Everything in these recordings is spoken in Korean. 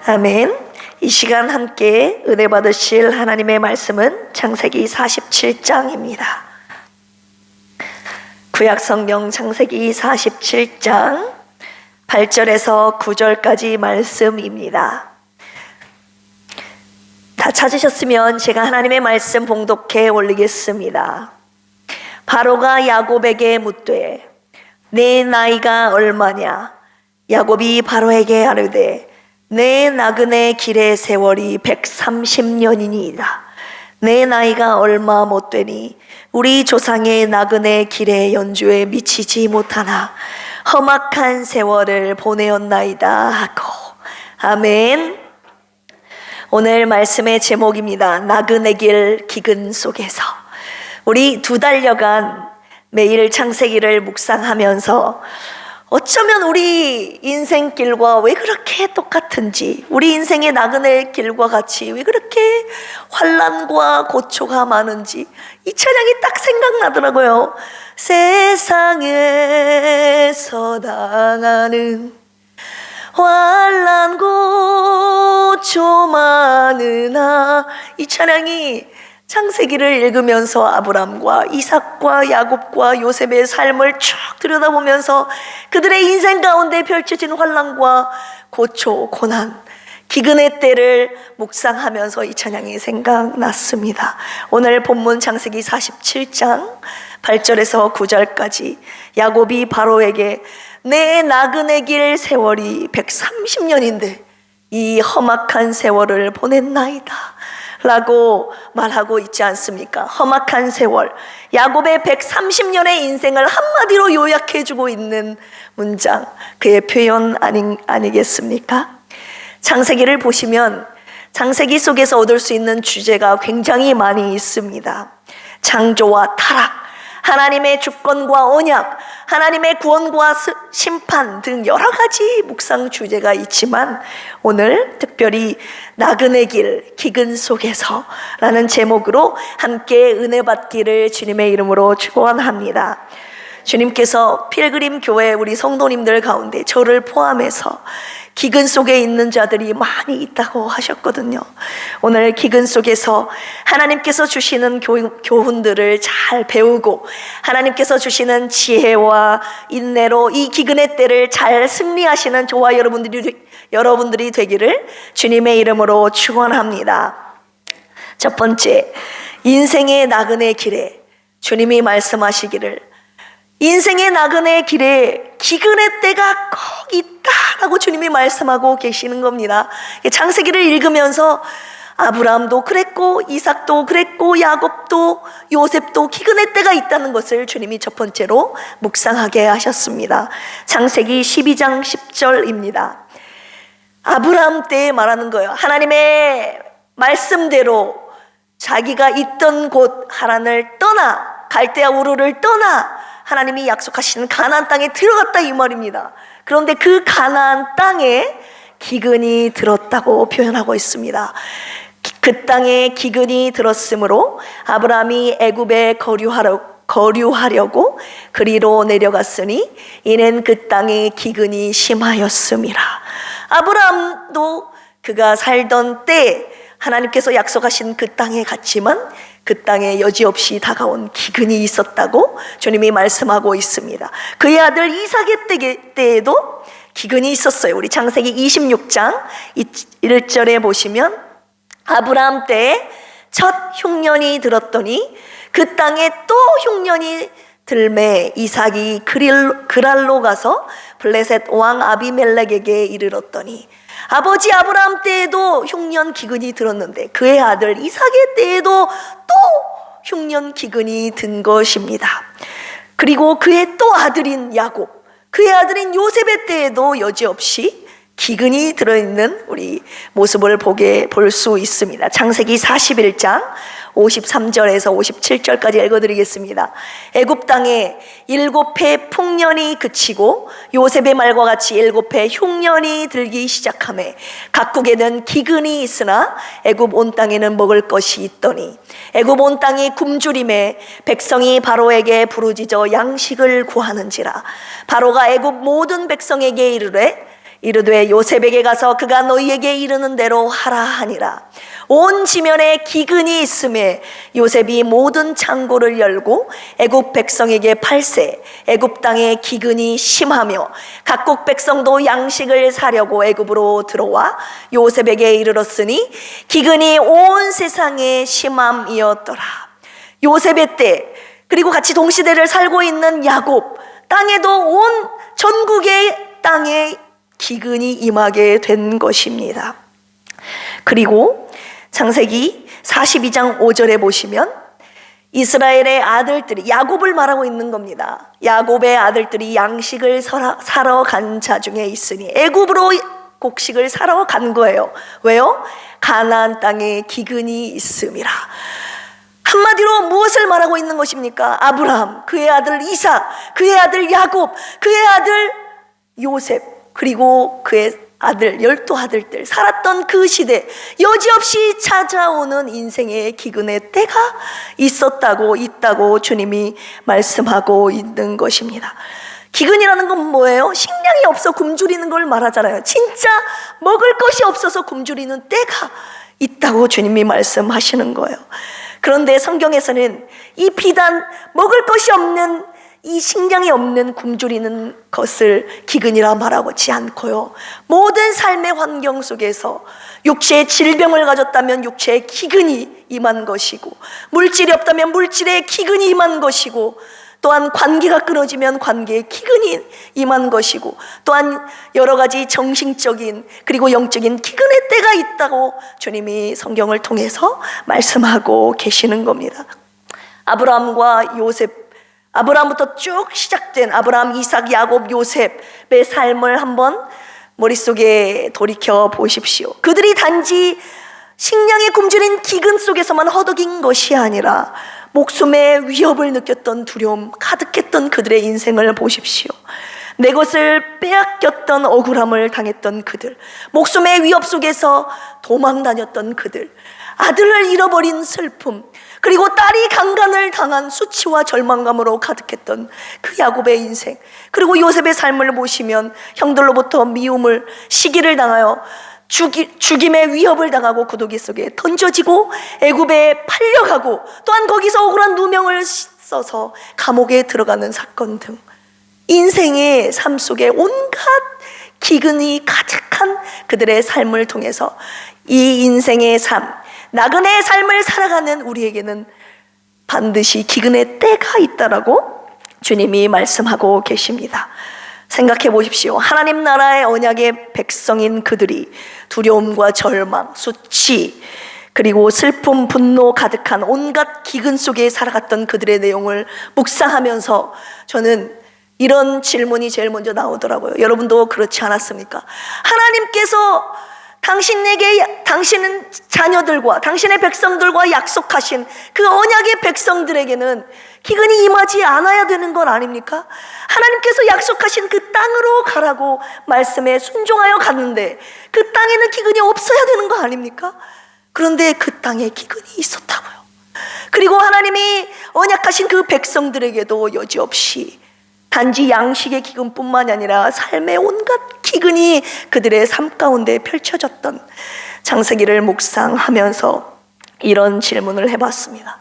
아멘. 이 시간 함께 은혜 받으실 하나님의 말씀은 창세기 47장입니다. 구약성경 창세기 47장 8절에서 9절까지 말씀입니다. 다 찾으셨으면 제가 하나님의 말씀 봉독해 올리겠습니다. 바로가 야곱에게 묻되 내 나이가 얼마냐? 야곱이 바로에게 아뢰되 내 나그네 길의 세월이 130년이니이다. 내 나이가 얼마 못되니 우리 조상의 나그네 길의 연주에 미치지 못하나 험악한 세월을 보내었나이다 하고. 아멘. 오늘 말씀의 제목입니다. 나그네 길 기근 속에서. 우리 2달여간 매일 창세기를 묵상하면서 어쩌면 우리 인생길과 왜 그렇게 똑같은지, 우리 인생의 나그네 길과 같이 왜 그렇게 환난과 고초가 많은지 이 찬양이 딱 생각나더라고요. 세상에서 당하는 환난 고초 많으나, 이 찬양이 창세기를 읽으면서 아브람과 이삭과 야곱과 요셉의 삶을 쭉 들여다보면서 그들의 인생 가운데 펼쳐진 환난과 고초, 고난, 기근의 때를 묵상하면서 이 찬양이 생각났습니다. 오늘 본문 창세기 47장 8절에서 9절까지 야곱이 바로에게 내 나그네 길 세월이 130년인데 이 험악한 세월을 보냈나이다 라고 말하고 있지 않습니까? 험악한 세월, 야곱의 130년의 인생을 한마디로 요약해주고 있는 문장, 그의 표현 아니겠습니까? 창세기를 보시면 창세기 속에서 얻을 수 있는 주제가 굉장히 많이 있습니다. 창조와 타락, 하나님의 주권과 언약, 하나님의 구원과 심판 등 여러 가지 묵상 주제가 있지만 오늘 특별히 나그네 길 기근 속에서 라는 제목으로 함께 은혜 받기를 주님의 이름으로 축원합니다. 주님께서 필그림 교회 우리 성도님들 가운데 저를 포함해서 기근 속에 있는 자들이 많이 있다고 하셨거든요. 오늘 기근 속에서 하나님께서 주시는 교훈들을 잘 배우고 하나님께서 주시는 지혜와 인내로 이 기근의 때를 잘 승리하시는 저와 여러분들이 되기를 주님의 이름으로 축원합니다. 첫 번째, 인생의 나그네 길에 주님이 말씀하시기를 인생의 나그네 길에 기근의 때가 꼭 있다라고 주님이 말씀하고 계시는 겁니다. 창세기를 읽으면서 아브라함도 그랬고 이삭도 그랬고 야곱도 요셉도 기근의 때가 있다는 것을 주님이 첫 번째로 묵상하게 하셨습니다. 창세기 12장 10절입니다. 아브라함 때에 말하는 거예요. 하나님의 말씀대로 자기가 있던 곳 하란을 떠나, 갈대아 우르를 떠나 하나님이 약속하시는 가나안 땅에 들어갔다 이 말입니다. 그런데 그 가나안 땅에 기근이 들었다고 표현하고 있습니다. 그 땅에 기근이 들었으므로 아브라함이 애굽에 거류하려고 그리로 내려갔으니 이는 그 땅에 기근이 심하였음이라. 아브라함도 그가 살던 때 하나님께서 약속하신 그 땅에 갔지만 그 땅에 여지없이 다가온 기근이 있었다고 주님이 말씀하고 있습니다. 그의 아들 이삭의 때에도 기근이 있었어요. 우리 창세기 26장 1절에 보시면 아브라함 때에 첫 흉년이 들었더니 그 땅에 또 흉년이 들매 이삭이 그랄로 가서 블레셋 왕 아비멜렉에게 이르렀더니, 아버지 아브라함 때에도 흉년 기근이 들었는데 그의 아들 이삭의 때에도 또 흉년 기근이 든 것입니다. 그리고 그의 또 아들인 야곱, 그의 아들인 요셉의 때에도 여지없이 기근이 들어있는 우리 모습을 볼 수 있습니다. 창세기 41장 53절에서 57절까지 읽어드리겠습니다. 애굽 땅에 7해 풍년이 그치고 요셉의 말과 같이 7해 흉년이 들기 시작하매 각국에는 기근이 있으나 애굽 온 땅에는 먹을 것이 있더니 애굽 온 땅이 굶주림에 백성이 바로에게 부르짖어 양식을 구하는지라. 바로가 애굽 모든 백성에게 이르되 이르되 요셉에게 가서 그가 너희에게 이르는 대로 하라 하니라. 온 지면에 기근이 있음에 요셉이 모든 창고를 열고 애굽 백성에게 팔세. 애굽 땅에 기근이 심하며 각국 백성도 양식을 사려고 애굽으로 들어와 요셉에게 이르렀으니 기근이 온 세상에 심함이었더라. 요셉의 때, 그리고 같이 동시대를 살고 있는 야곱, 땅에도 온 전국의 땅에 기근이 임하게 된 것입니다. 그리고 창세기 42장 5절에 보시면 이스라엘의 아들들이, 야곱을 말하고 있는 겁니다. 야곱의 아들들이 양식을 사러 간 자 중에 있으니 애굽으로 곡식을 사러 간 거예요. 왜요? 가나안 땅에 기근이 있음이라. 한마디로 무엇을 말하고 있는 것입니까? 아브라함, 그의 아들 이삭, 그의 아들 야곱, 그의 아들 요셉, 그리고 그의 아들, 12아들들 살았던 그 시대, 여지없이 찾아오는 인생의 기근의 때가 있다고 주님이 말씀하고 있는 것입니다. 기근이라는 건 뭐예요? 식량이 없어 굶주리는 걸 말하잖아요. 진짜 먹을 것이 없어서 굶주리는 때가 있다고 주님이 말씀하시는 거예요. 그런데 성경에서는 이 비단 먹을 것이 없는, 이 식량이 없는 굶주리는 것을 기근이라 말하지 않고요, 모든 삶의 환경 속에서 육체의 질병을 가졌다면 육체의 기근이 임한 것이고, 물질이 없다면 물질의 기근이 임한 것이고, 또한 관계가 끊어지면 관계의 기근이 임한 것이고, 또한 여러 가지 정신적인 그리고 영적인 기근의 때가 있다고 주님이 성경을 통해서 말씀하고 계시는 겁니다. 아브라함과 요셉, 아브라함부터 쭉 시작된 아브라함, 이삭, 야곱, 요셉의 삶을 한번 머릿속에 돌이켜 보십시오. 그들이 단지 식량에 굶주린 기근 속에서만 허덕인 것이 아니라 목숨의 위협을 느꼈던 두려움 가득했던 그들의 인생을 보십시오. 내 것을 빼앗겼던 억울함을 당했던 그들, 목숨의 위협 속에서 도망 다녔던 그들, 아들을 잃어버린 슬픔, 그리고 딸이 강간을 당한 수치와 절망감으로 가득했던 그 야곱의 인생, 그리고 요셉의 삶을 보시면 형들로부터 미움을, 시기를 당하여 죽임의 위협을 당하고 구더기 속에 던져지고 애굽에 팔려가고, 또한 거기서 억울한 누명을 써서 감옥에 들어가는 사건 등 인생의 삶 속에 온갖 기근이 가득한 그들의 삶을 통해서 이 인생의 삶, 나그네의 삶을 살아가는 우리에게는 반드시 기근의 때가 있다라고 주님이 말씀하고 계십니다. 생각해 보십시오. 하나님 나라의 언약의 백성인 그들이 두려움과 절망, 수치, 그리고 슬픔, 분노 가득한 온갖 기근 속에 살아갔던 그들의 내용을 묵상하면서 저는 이런 질문이 제일 먼저 나오더라고요. 여러분도 그렇지 않았습니까? 하나님께서 당신은 자녀들과 당신의 백성들과 약속하신 그 언약의 백성들에게는 기근이 임하지 않아야 되는 건 아닙니까? 하나님께서 약속하신 그 땅으로 가라고 말씀에 순종하여 갔는데 그 땅에는 기근이 없어야 되는 거 아닙니까? 그런데 그 땅에 기근이 있었다고요. 그리고 하나님이 언약하신 그 백성들에게도 여지없이 단지 양식의 기근뿐만이 아니라 삶의 온갖 기근이 그들의 삶 가운데 펼쳐졌던 창세기를 묵상하면서 이런 질문을 해봤습니다.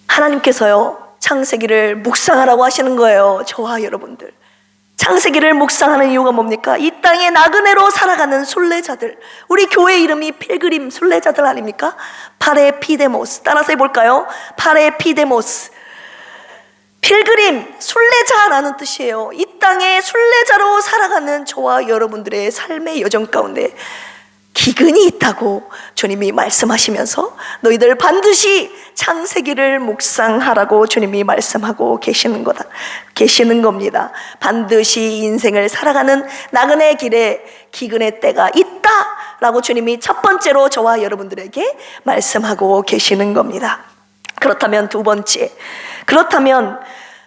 하나님께서요, 창세기를 묵상하라고 하시는 거예요. 저와 여러분들, 창세기를 묵상하는 이유가 뭡니까? 이 땅에 나그네로 살아가는 순례자들, 우리 교회 이름이 필그림 순례자들 아닙니까? 파레피데모스, 따라서 해볼까요? 파레피데모스, 필그림, 순례자라는 뜻이에요. 이 땅에 순례자로 살아가는 저와 여러분들의 삶의 여정 가운데 기근이 있다고 주님이 말씀하시면서 너희들 반드시 창세기를 묵상하라고 주님이 말씀하고 계시는 겁니다. 반드시 인생을 살아가는 나그네 길에 기근의 때가 있다라고 주님이 첫 번째로 저와 여러분들에게 말씀하고 계시는 겁니다. 그렇다면 두 번째, 그렇다면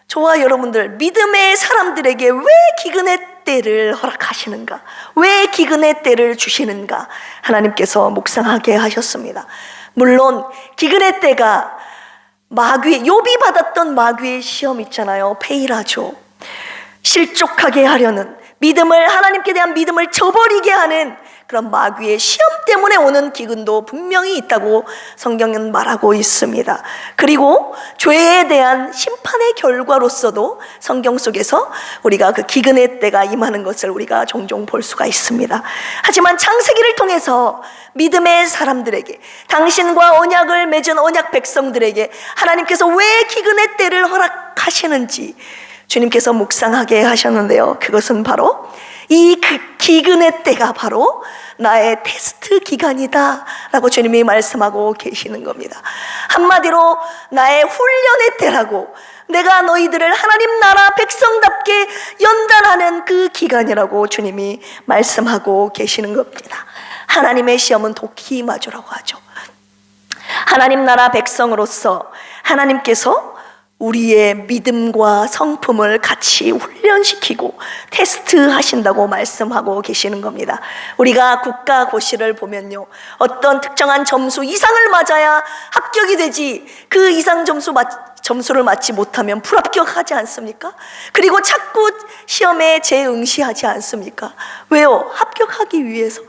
저와 여러분들 믿음의 사람들에게 왜 기근의 때를 허락하시는가? 왜 기근의 때를 주시는가? 하나님께서 묵상하게 하셨습니다. 물론 기근의 때가 마귀, 욥이 받았던 마귀의 시험 있잖아요. 페이라죠. 실족하게 하려는, 믿음을, 하나님께 대한 믿음을 저버리게 하는 그런 마귀의 시험 때문에 오는 기근도 분명히 있다고 성경은 말하고 있습니다. 그리고 죄에 대한 심판의 결과로서도 성경 속에서 우리가 그 기근의 때가 임하는 것을 우리가 종종 볼 수가 있습니다. 하지만 창세기를 통해서 믿음의 사람들에게, 당신과 언약을 맺은 언약 백성들에게 하나님께서 왜 기근의 때를 허락하시는지 주님께서 묵상하게 하셨는데요, 그것은 바로 이 기근의 때가 바로 나의 테스트 기간이다 라고 주님이 말씀하고 계시는 겁니다. 한마디로 나의 훈련의 때라고, 내가 너희들을 하나님 나라 백성답게 연단하는 그 기간이라고 주님이 말씀하고 계시는 겁니다. 하나님의 시험은 도끼마저라고 하죠. 하나님 나라 백성으로서 하나님께서 우리의 믿음과 성품을 같이 훈련시키고 테스트하신다고 말씀하고 계시는 겁니다. 우리가 국가고시를 보면요, 어떤 특정한 점수 이상을 맞아야 합격이 되지, 그 이상 점수를 맞지 못하면 불합격하지 않습니까? 그리고 자꾸 시험에 재응시하지 않습니까? 왜요? 합격하기 위해서.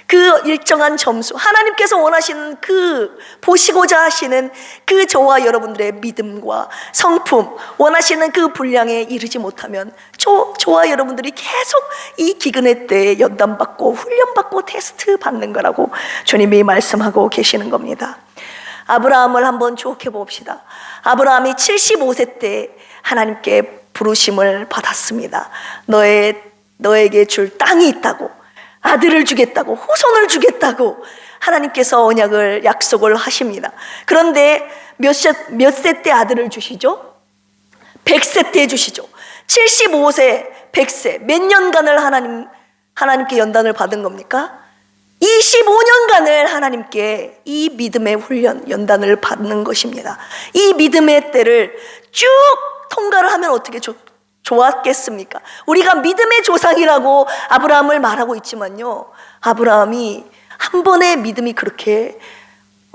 그 일정한 점수, 하나님께서 원하시는 그 보시고자 하시는 그 저와 여러분들의 믿음과 성품, 원하시는 그 분량에 이르지 못하면 저와 여러분들이 계속 이 기근의 때에 연단받고 훈련받고 테스트 받는 거라고 주님이 말씀하고 계시는 겁니다. 아브라함을 한번 주목해 봅시다. 아브라함이 75세 때 하나님께 부르심을 받았습니다. 너에게 줄 땅이 있다고, 아들을 주겠다고, 후손을 주겠다고 하나님께서 언약을 약속을 하십니다. 그런데 몇 세 때 아들을 주시죠? 100세 때 주시죠. 75세, 100세 몇 년간을 하나님께 연단을 받은 겁니까? 25년간을 하나님께 이 믿음의 훈련, 연단을 받는 것입니다. 이 믿음의 때를 쭉 통과를 하면 어떻게 좋았겠습니까? 우리가 믿음의 조상이라고 아브라함을 말하고 있지만요, 아브라함이 한 번의 믿음이 그렇게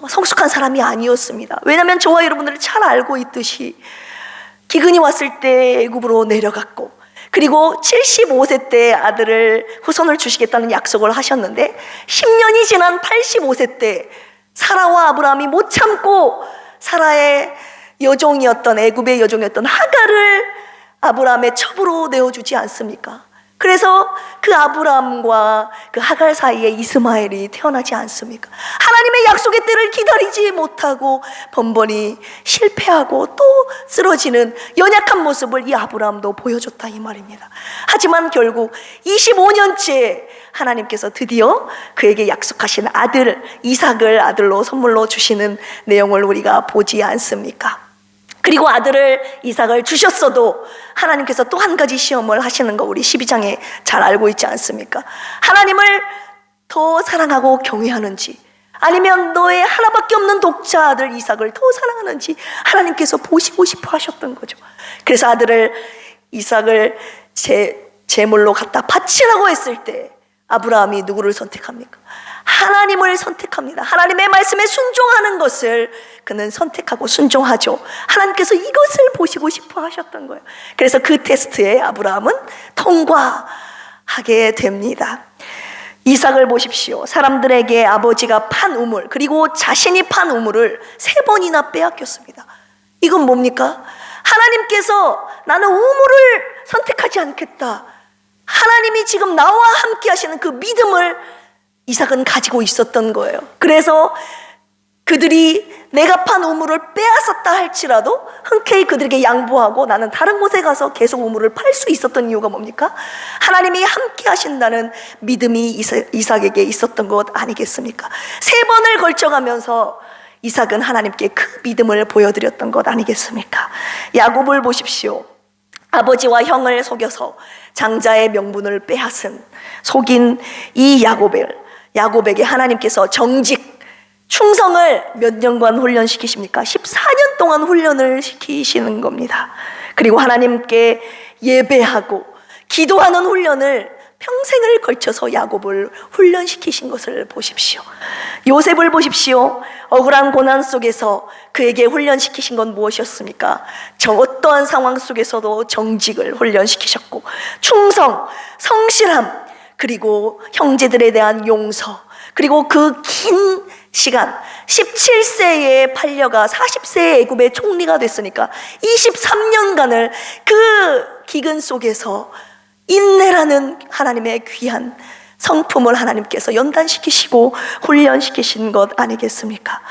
성숙한 사람이 아니었습니다. 왜냐하면 저와 여러분들이 잘 알고 있듯이 기근이 왔을 때 애굽으로 내려갔고, 그리고 75세 때 아들을, 후손을 주시겠다는 약속을 하셨는데 10년이 지난 85세 때 사라와 아브라함이 못 참고 사라의 여종이었던, 애굽의 여종이었던 하갈을 아브라함의 첩으로 내어주지 않습니까? 그래서 그 아브라함과 그 하갈 사이에 이스마엘이 태어나지 않습니까? 하나님의 약속의 때를 기다리지 못하고 번번이 실패하고 또 쓰러지는 연약한 모습을 이 아브라함도 보여줬다 이 말입니다. 하지만 결국 25년째 하나님께서 드디어 그에게 약속하신 아들 이삭을 아들로 선물로 주시는 내용을 우리가 보지 않습니까? 그리고 아들을 이삭을 주셨어도 하나님께서 또 한 가지 시험을 하시는 거 우리 12장에 잘 알고 있지 않습니까? 하나님을 더 사랑하고 경외하는지, 아니면 너의 하나밖에 없는 독자 아들 이삭을 더 사랑하는지 하나님께서 보시고 싶어 하셨던 거죠. 그래서 아들을 이삭을 제물로 갖다 바치라고 했을 때 아브라함이 누구를 선택합니까? 하나님을 선택합니다. 하나님의 말씀에 순종하는 것을 그는 선택하고 순종하죠. 하나님께서 이것을 보시고 싶어 하셨던 거예요. 그래서 그 테스트에 아브라함은 통과하게 됩니다. 이삭을 보십시오. 사람들에게 아버지가 판 우물, 그리고 자신이 판 우물을 3번이나 빼앗겼습니다. 이건 뭡니까? 하나님께서 나는 우물을 선택하지 않겠다, 하나님이 지금 나와 함께 하시는 그 믿음을 이삭은 가지고 있었던 거예요. 그래서 그들이 내가 판 우물을 빼앗았다 할지라도 흔쾌히 그들에게 양보하고 나는 다른 곳에 가서 계속 우물을 팔 수 있었던 이유가 뭡니까? 하나님이 함께 하신다는 믿음이 이삭에게 있었던 것 아니겠습니까? 3번을 걸쳐가면서 이삭은 하나님께 그 믿음을 보여드렸던 것 아니겠습니까? 야곱을 보십시오. 아버지와 형을 속여서 장자의 명분을 빼앗은, 속인 이 야곱에게 하나님께서 정직, 충성을 몇 년간 훈련시키십니까? 14년 동안 훈련을 시키시는 겁니다. 그리고 하나님께 예배하고 기도하는 훈련을 평생을 걸쳐서 야곱을 훈련시키신 것을 보십시오. 요셉을 보십시오. 억울한 고난 속에서 그에게 훈련시키신 건 무엇이었습니까? 어떠한 상황 속에서도 정직을 훈련시키셨고, 충성, 성실함, 그리고 형제들에 대한 용서, 그리고 그 긴 시간 17세에 팔려가 40세에 애굽의 총리가 됐으니까 23년간을 그 기근 속에서 인내라는 하나님의 귀한 성품을 하나님께서 연단시키시고 훈련시키신 것 아니겠습니까?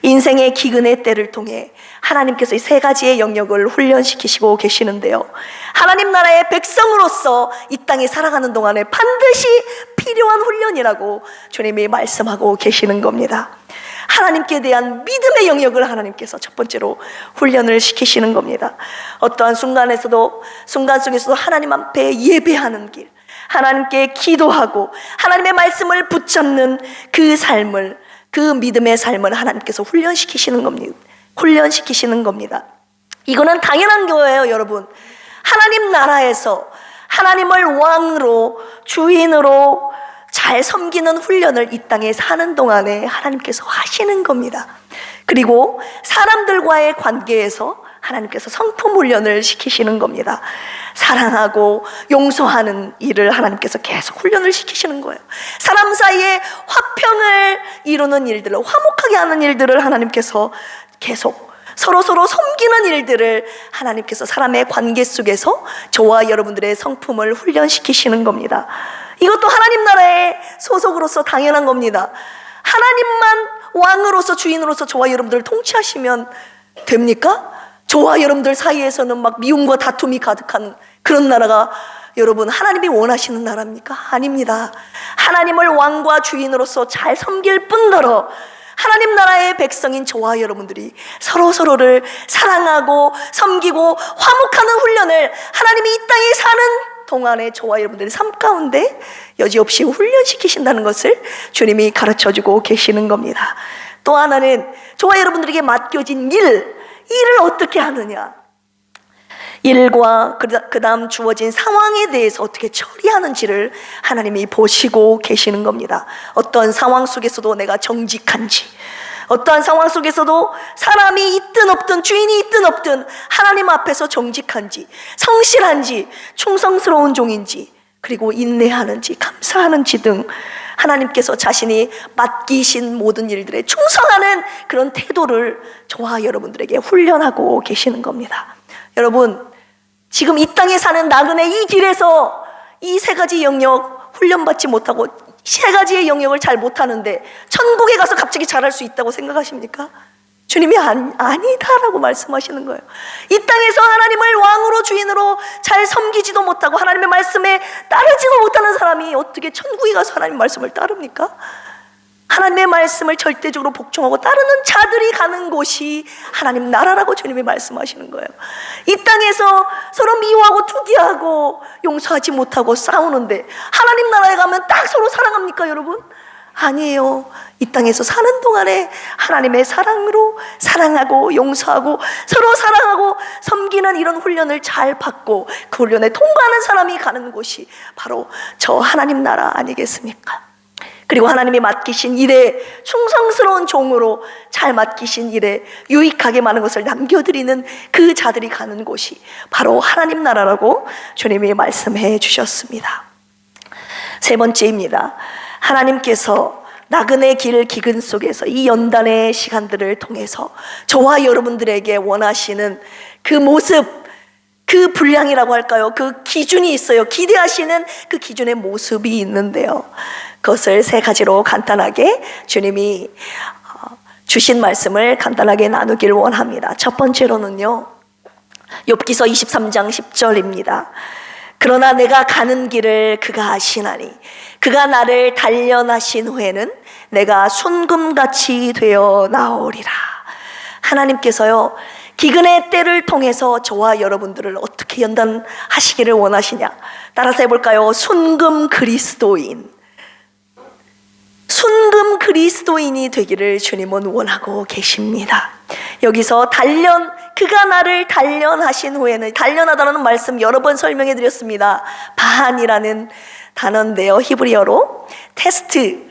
인생의 기근의 때를 통해 하나님께서 이 세 가지의 영역을 훈련시키시고 계시는데요, 하나님 나라의 백성으로서 이 땅에 살아가는 동안에 반드시 필요한 훈련이라고 주님이 말씀하고 계시는 겁니다. 하나님께 대한 믿음의 영역을 하나님께서 첫 번째로 훈련을 시키시는 겁니다. 어떠한 순간 속에서도 하나님 앞에 예배하는 길, 하나님께 기도하고 하나님의 말씀을 붙잡는 그 삶을, 그 믿음의 삶을 하나님께서 훈련시키시는 겁니다. 이거는 당연한 거예요, 여러분. 하나님 나라에서 하나님을 왕으로, 주인으로 잘 섬기는 훈련을 이 땅에 사는 동안에 하나님께서 하시는 겁니다. 그리고 사람들과의 관계에서 하나님께서 성품 훈련을 시키시는 겁니다. 사랑하고 용서하는 일을 하나님께서 계속 훈련을 시키시는 거예요. 사람 사이에 화평을 이루는 일들을, 화목하게 하는 일들을 하나님께서 계속, 서로 섬기는 일들을 하나님께서 사람의 관계 속에서 저와 여러분들의 성품을 훈련시키시는 겁니다. 이것도 하나님 나라의 소속으로서 당연한 겁니다. 하나님만 왕으로서, 주인으로서 저와 여러분들을 통치하시면 됩니까? 저와 여러분들 사이에서는 막 미움과 다툼이 가득한 그런 나라가 여러분 하나님이 원하시는 나라입니까? 아닙니다. 하나님을 왕과 주인으로서 잘 섬길 뿐더러 하나님 나라의 백성인 저와 여러분들이 서로를 사랑하고 섬기고 화목하는 훈련을 하나님이 이 땅에 사는 동안에 저와 여러분들의 삶 가운데 여지없이 훈련시키신다는 것을 주님이 가르쳐주고 계시는 겁니다. 또 하나는 저와 여러분들에게 맡겨진 일을 어떻게 하느냐, 일과 그 다음 주어진 상황에 대해서 어떻게 처리하는지를 하나님이 보시고 계시는 겁니다. 어떤 상황 속에서도 내가 정직한지, 어떠한 상황 속에서도 사람이 있든 없든, 주인이 있든 없든 하나님 앞에서 정직한지, 성실한지, 충성스러운 종인지, 그리고 인내하는지, 감사하는지 등 하나님께서 자신이 맡기신 모든 일들에 충성하는 그런 태도를 저와 여러분들에게 훈련하고 계시는 겁니다. 여러분, 지금 이 땅에 사는 나그네 이 길에서 이 세 가지 영역 훈련받지 못하고 세 가지의 영역을 잘 못하는데 천국에 가서 갑자기 잘할 수 있다고 생각하십니까? 주님이 아니다라고 말씀하시는 거예요. 이 땅에서 하나님을 왕으로, 주인으로 잘 섬기지도 못하고 하나님의 말씀에 따르지도 못하는 사람이 어떻게 천국에 가서 하나님의 말씀을 따릅니까? 하나님의 말씀을 절대적으로 복종하고 따르는 자들이 가는 곳이 하나님 나라라고 주님이 말씀하시는 거예요. 이 땅에서 서로 미워하고 투기하고 용서하지 못하고 싸우는데 하나님 나라에 가면 딱 서로 사랑합니까, 여러분? 아니에요. 이 땅에서 사는 동안에 하나님의 사랑으로 사랑하고 용서하고 서로 사랑하고 섬기는 이런 훈련을 잘 받고 그 훈련에 통과하는 사람이 가는 곳이 바로 저 하나님 나라 아니겠습니까? 그리고 하나님이 맡기신 일에 충성스러운 종으로 잘 맡기신 일에 유익하게 많은 것을 남겨드리는 그 자들이 가는 곳이 바로 하나님 나라라고 주님이 말씀해 주셨습니다. 세 번째입니다. 하나님께서 나그네 길 기근 속에서 이 연단의 시간들을 통해서 저와 여러분들에게 원하시는 그 모습, 그 분량이라고 할까요? 그 기준이 있어요. 기대하시는 그 기준의 모습이 있는데요, 그것을 세 가지로 간단하게 주님이 주신 말씀을 간단하게 나누길 원합니다. 첫 번째로는요, 욥기서 23장 10절입니다. 그러나 내가 가는 길을 그가 아시나니 그가 나를 단련하신 후에는 내가 순금같이 되어 나오리라. 하나님께서요, 기근의 때를 통해서 저와 여러분들을 어떻게 연단하시기를 원하시냐? 따라서 해볼까요? 순금 그리스도인이 되기를 주님은 원하고 계십니다. 여기서 그가 나를 단련하신 후에는, 단련하다는 말씀 여러 번 설명해 드렸습니다. 바한이라는 단어인데요, 히브리어로 테스트,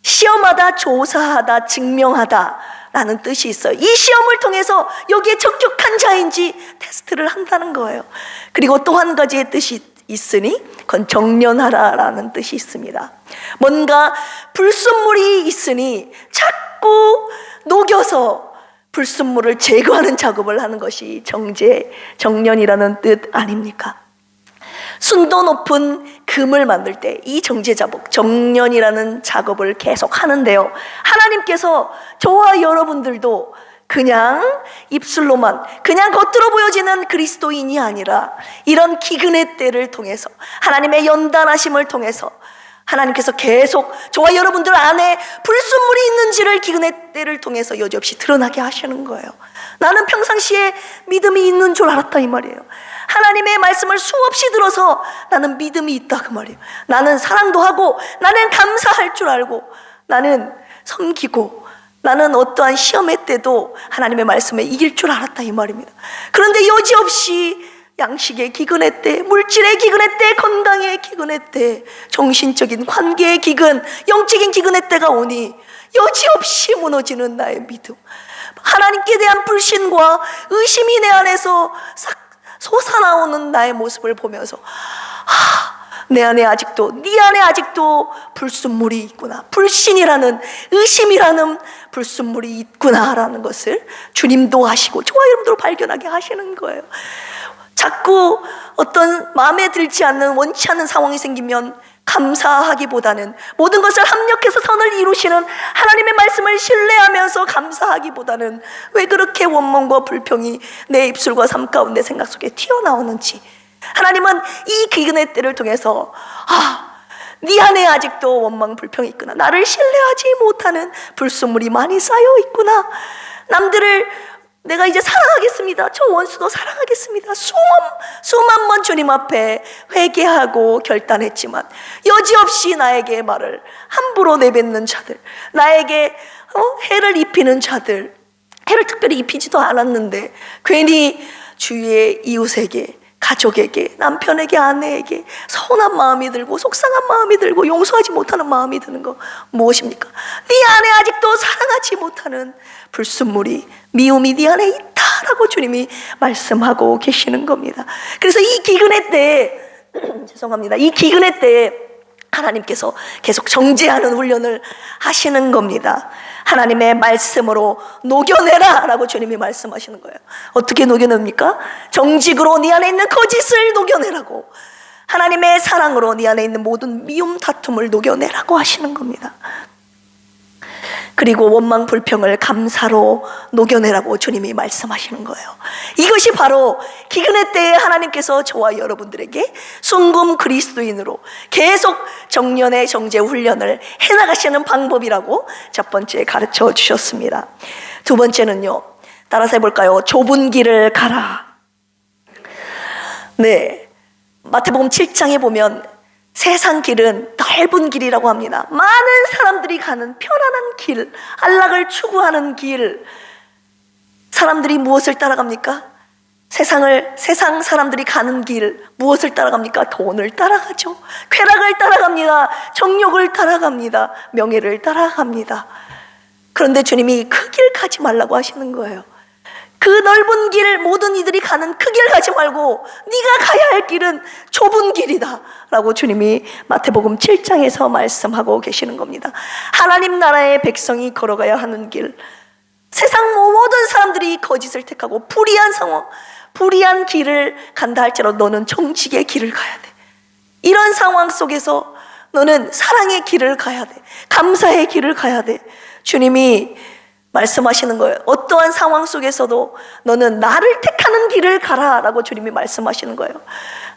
시험하다, 조사하다, 증명하다 라는 뜻이 있어요. 이 시험을 통해서 여기에 적격한 자인지 테스트를 한다는 거예요. 그리고 또 한 가지의 뜻이 있으니 그건 정련하라 라는 뜻이 있습니다. 뭔가 불순물이 있으니 자꾸 녹여서 불순물을 제거하는 작업을 하는 것이 정련이라는 뜻 아닙니까? 순도 높은 금을 만들 때 이 정제자복, 정련이라는 작업을 계속 하는데요, 하나님께서 저와 여러분들도 그냥 입술로만, 그냥 겉으로 보여지는 그리스도인이 아니라 이런 기근의 때를 통해서, 하나님의 연단하심을 통해서 하나님께서 계속 저와 여러분들 안에 불순물이 있는지를 기근의 때를 통해서 여지없이 드러나게 하시는 거예요. 나는 평상시에 믿음이 있는 줄 알았다 이 말이에요. 하나님의 말씀을 수없이 들어서 나는 믿음이 있다 그 말이에요. 나는 사랑도 하고, 나는 감사할 줄 알고, 나는 섬기고, 나는 어떠한 시험의 때도 하나님의 말씀에 이길 줄 알았다 이 말입니다. 그런데 여지없이 양식의 기근의 때, 물질의 기근의 때, 건강의 기근의 때, 정신적인 관계의 기근, 영적인 기근의 때가 오니 여지없이 무너지는 나의 믿음, 하나님께 대한 불신과 의심이 내 안에서 솟아나오는 나의 모습을 보면서 내 안에 아직도, 네 안에 아직도 불순물이 있구나, 불신이라는, 의심이라는 불순물이 있구나라는 것을 주님도 하시고 저와 여러분도 발견하게 하시는 거예요. 자꾸 어떤 마음에 들지 않는, 원치 않는 상황이 생기면 감사하기보다는, 모든 것을 합력해서 선을 이루시는 하나님의 말씀을 신뢰하면서 감사하기보다는 왜 그렇게 원망과 불평이 내 입술과 삶 가운데 생각 속에 튀어나오는지, 하나님은 이 기근의 때를 통해서 네 안에 아직도 원망 불평이 있구나, 나를 신뢰하지 못하는 불순물이 많이 쌓여 있구나, 남들을 내가 이제 사랑하겠습니다, 저 원수도 사랑하겠습니다, 수만 번 주님 앞에 회개하고 결단했지만 여지없이 나에게 말을 함부로 내뱉는 자들, 나에게 해를 입히는 자들, 해를 특별히 입히지도 않았는데 괜히 주위의 이웃에게, 가족에게, 남편에게, 아내에게 서운한 마음이 들고 속상한 마음이 들고 용서하지 못하는 마음이 드는 거 무엇입니까? 네 안에 아직도 사랑하지 못하는 불순물이, 미움이 네 안에 있다라고 주님이 말씀하고 계시는 겁니다. 그래서 이 기근의 때 죄송합니다. 이 기근의 때에 하나님께서 계속 정죄하는 훈련을 하시는 겁니다. 하나님의 말씀으로 녹여내라 라고 주님이 말씀하시는 거예요. 어떻게 녹여냅니까? 정직으로 네 안에 있는 거짓을 녹여내라고, 하나님의 사랑으로 네 안에 있는 모든 미움 다툼을 녹여내라고 하시는 겁니다. 그리고 원망 불평을 감사로 녹여내라고 주님이 말씀하시는 거예요. 이것이 바로 기근의 때에 하나님께서 저와 여러분들에게 순금 그리스도인으로 계속 정련의 정죄 훈련을 해나가시는 방법이라고 첫 번째 가르쳐 주셨습니다. 두 번째는요, 따라서 해볼까요? 좁은 길을 가라. 네, 마태복음 7장에 보면 세상 길은 넓은 길이라고 합니다. 많은 사람들이 가는 편안한 길, 안락을 추구하는 길. 사람들이 무엇을 따라갑니까? 세상 사람들이 가는 길 무엇을 따라갑니까? 돈을 따라가죠. 쾌락을 따라갑니다. 정욕을 따라갑니다. 명예를 따라갑니다. 그런데 주님이 그 길 가지 말라고 하시는 거예요. 그 넓은 길, 모든 이들이 가는 그 길 가지 말고 네가 가야 할 길은 좁은 길이다 라고 주님이 마태복음 7장에서 말씀하고 계시는 겁니다. 하나님 나라의 백성이 걸어가야 하는 길, 세상 모든 사람들이 거짓을 택하고 불의한 상황, 불의한 길을 간다 할지라도 너는 정직의 길을 가야 돼. 이런 상황 속에서 너는 사랑의 길을 가야 돼. 감사의 길을 가야 돼. 주님이 말씀하시는 거예요. 어떠한 상황 속에서도 너는 나를 택하는 길을 가라 라고 주님이 말씀하시는 거예요.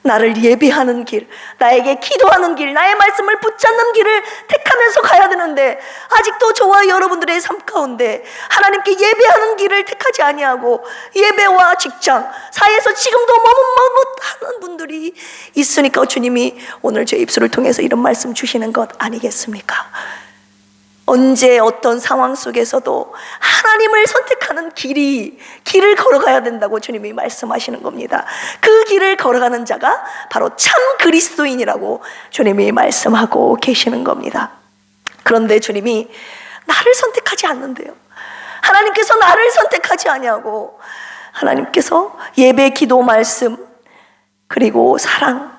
나를 예배하는 길, 나에게 기도하는 길, 나의 말씀을 붙잡는 길을 택하면서 가야 되는데 아직도 저와 여러분들의 삶 가운데 하나님께 예배하는 길을 택하지 아니하고 예배와 직장, 사회에서 지금도 머뭇머뭇하는 분들이 있으니까 주님이 오늘 제 입술을 통해서 이런 말씀 주시는 것 아니겠습니까? 언제 어떤 상황 속에서도 하나님을 선택하는 길을 걸어가야 된다고 주님이 말씀하시는 겁니다. 그 길을 걸어가는 자가 바로 참 그리스도인이라고 주님이 말씀하고 계시는 겁니다. 그런데 주님이 나를 선택하지 않는데요. 하나님께서 나를 선택하지 아니하고 하나님께서 예배, 기도, 말씀, 그리고 사랑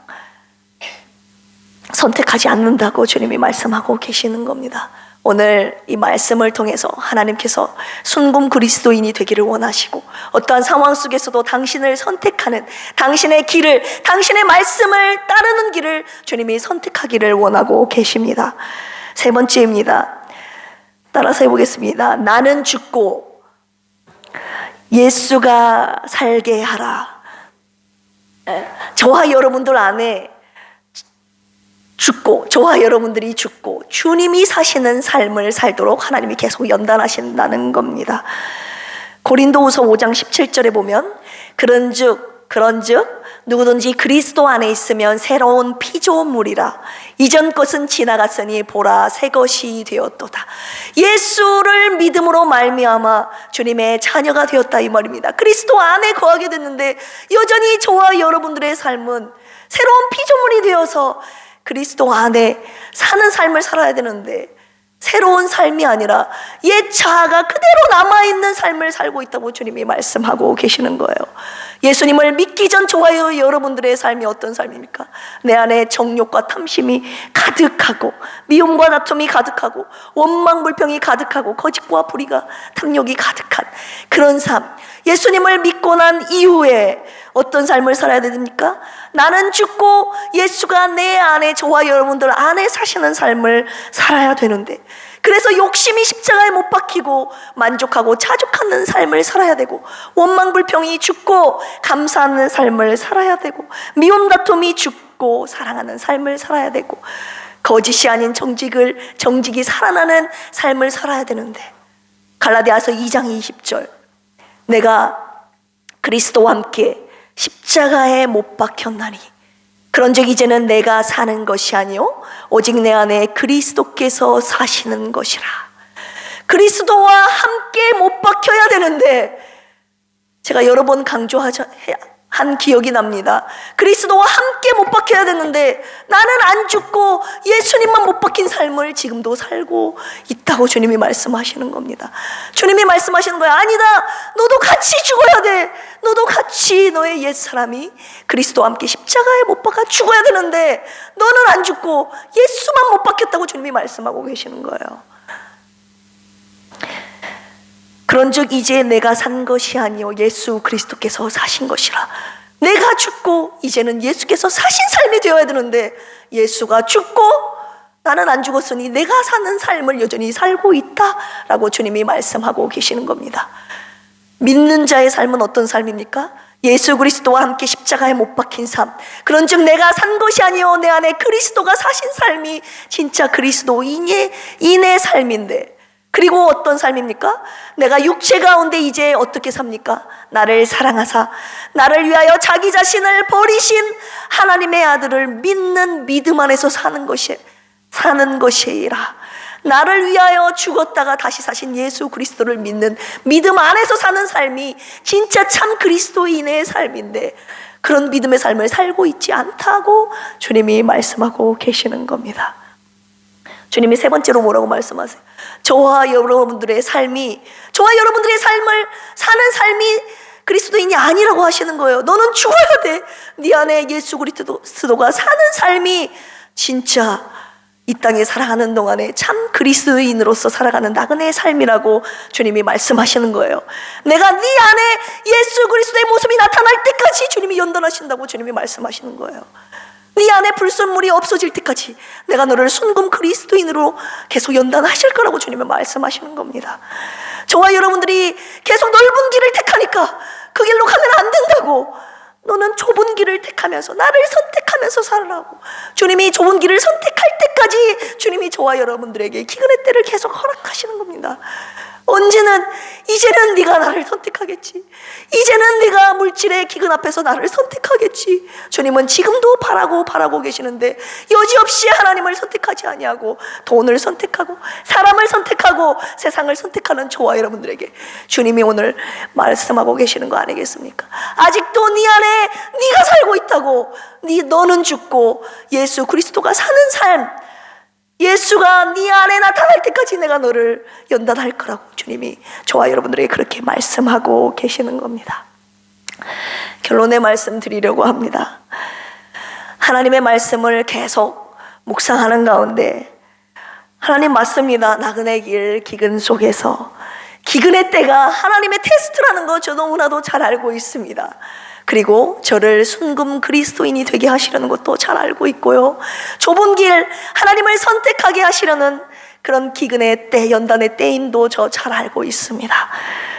선택하지 않는다고 주님이 말씀하고 계시는 겁니다. 오늘 이 말씀을 통해서 하나님께서 순금 그리스도인이 되기를 원하시고, 어떠한 상황 속에서도 당신을 선택하는, 당신의 길을, 당신의 말씀을 따르는 길을 주님이 선택하기를 원하고 계십니다. 세 번째입니다. 따라서 해보겠습니다. 나는 죽고 예수가 살게 하라. 저와 여러분들 안에 죽고, 저와 여러분들이 죽고 주님이 사시는 삶을 살도록 하나님이 계속 연단하신다는 겁니다. 고린도후서 5장 17절에 보면 그런즉 누구든지 그리스도 안에 있으면 새로운 피조물이라. 이전 것은 지나갔으니 보라 새 것이 되었도다. 예수를 믿음으로 말미암아 주님의 자녀가 되었다 이 말입니다. 그리스도 안에 거하게 됐는데 여전히 저와 여러분들의 삶은 새로운 피조물이 되어서 그리스도 안에 사는 삶을 살아야 되는데, 새로운 삶이 아니라 옛 자아가 그대로 남아있는 삶을 살고 있다고 주님이 말씀하고 계시는 거예요. 예수님을 믿기 전 저와 여러분들의 삶이 어떤 삶입니까? 내 안에 정욕과 탐심이 가득하고, 미움과 다툼이 가득하고, 원망 불평이 가득하고, 거짓과 불의가, 탐욕이 가득한 그런 삶. 예수님을 믿고 난 이후에 어떤 삶을 살아야 됩니까? 나는 죽고 예수가 내 안에, 저와 여러분들 안에 사시는 삶을 살아야 되는데, 그래서 욕심이 십자가에 못 박히고 만족하고 자족하는 삶을 살아야 되고, 원망 불평이 죽고 감사하는 삶을 살아야 되고, 미움 다툼이 죽고 사랑하는 삶을 살아야 되고, 거짓이 아닌 정직이 살아나는 삶을 살아야 되는데, 갈라디아서 2장 20절, 내가 그리스도와 함께 십자가에 못 박혔나니 그런즉 이제는 내가 사는 것이 아니요 오직 내 안에 그리스도께서 사시는 것이라. 그리스도와 함께 못 박혀야 되는데, 제가 여러 번 한 기억이 납니다. 그리스도와 함께 못 박혀야 되는데 나는 안 죽고 예수님만 못 박힌 삶을 지금도 살고 있다고 주님이 말씀하시는 겁니다. 주님이 말씀하시는 거야. 아니다, 너도 같이 죽어야 돼. 너도 같이 너의 옛사람이 그리스도와 함께 십자가에 못 박아 죽어야 되는데 너는 안 죽고 예수만 못 박혔다고 주님이 말씀하고 계시는 거예요. 그런즉 이제 내가 산 것이 아니요 예수 그리스도께서 사신 것이라. 내가 죽고 이제는 예수께서 사신 삶이 되어야 되는데, 예수가 죽고 나는 안 죽었으니 내가 사는 삶을 여전히 살고 있다라고 주님이 말씀하고 계시는 겁니다. 믿는 자의 삶은 어떤 삶입니까? 예수 그리스도와 함께 십자가에 못 박힌 삶. 그런즉 내가 산 것이 아니요 내 안에 그리스도가 사신 삶이 진짜 그리스도인의 삶인데, 그리고 어떤 삶입니까? 내가 육체 가운데 이제 어떻게 삽니까? 나를 사랑하사 나를 위하여 자기 자신을 버리신 하나님의 아들을 믿는 믿음 안에서 사는 것이라. 나를 위하여 죽었다가 다시 사신 예수 그리스도를 믿는 믿음 안에서 사는 삶이 진짜 참 그리스도인의 삶인데, 그런 믿음의 삶을 살고 있지 않다고 주님이 말씀하고 계시는 겁니다. 주님이 세 번째로 뭐라고 말씀하세요? 저와 여러분들의 삶을 사는 삶이 그리스도인이 아니라고 하시는 거예요. 너는 죽어야 돼. 네 안에 예수 그리스도가 사는 삶이 진짜 이 땅에 살아가는 동안에 참 그리스도인으로서 살아가는 나그네의 삶이라고 주님이 말씀하시는 거예요. 내가 네 안에 예수 그리스도의 모습이 나타날 때까지 주님이 연단하신다고 주님이 말씀하시는 거예요. 네 안에 불순물이 없어질 때까지 내가 너를 순금 그리스도인으로 계속 연단하실 거라고 주님은 말씀하시는 겁니다. 저와 여러분들이 계속 넓은 길을 택하니까 그 길로 가면 안 된다고, 너는 좁은 길을 택하면서 나를 선택하면서 살으라고 주님이 좁은 길을 선택할 때까지 주님이 저와 여러분들에게 기근의 때를 계속 허락하시는 겁니다. 언제는 이제는 네가 나를 선택하겠지, 이제는 네가 물질의 기근 앞에서 나를 선택하겠지. 주님은 지금도 바라고 계시는데 여지없이 하나님을 선택하지 아니하고 돈을 선택하고 사람을 선택하고 세상을 선택하는 저와 여러분들에게 주님이 오늘 말씀하고 계시는 거 아니겠습니까? 아직도 네 안에 네가 살고 있다고, 너는 죽고 예수 그리스도가 사는 삶, 예수가 네 안에 나타날 때까지 내가 너를 연단할 거라고 주님이 저와 여러분들에게 그렇게 말씀하고 계시는 겁니다. 결론의 말씀 드리려고 합니다. 하나님의 말씀을 계속 묵상하는 가운데 하나님 맞습니다. 나그네 길 기근 속에서 기근의 때가 하나님의 테스트라는 거 저 너무나도 잘 알고 있습니다. 그리고 저를 순금 그리스도인이 되게 하시려는 것도 잘 알고 있고요. 좁은 길 하나님을 선택하게 하시려는 그런 기근의 때, 연단의 때임도 저 잘 알고 있습니다.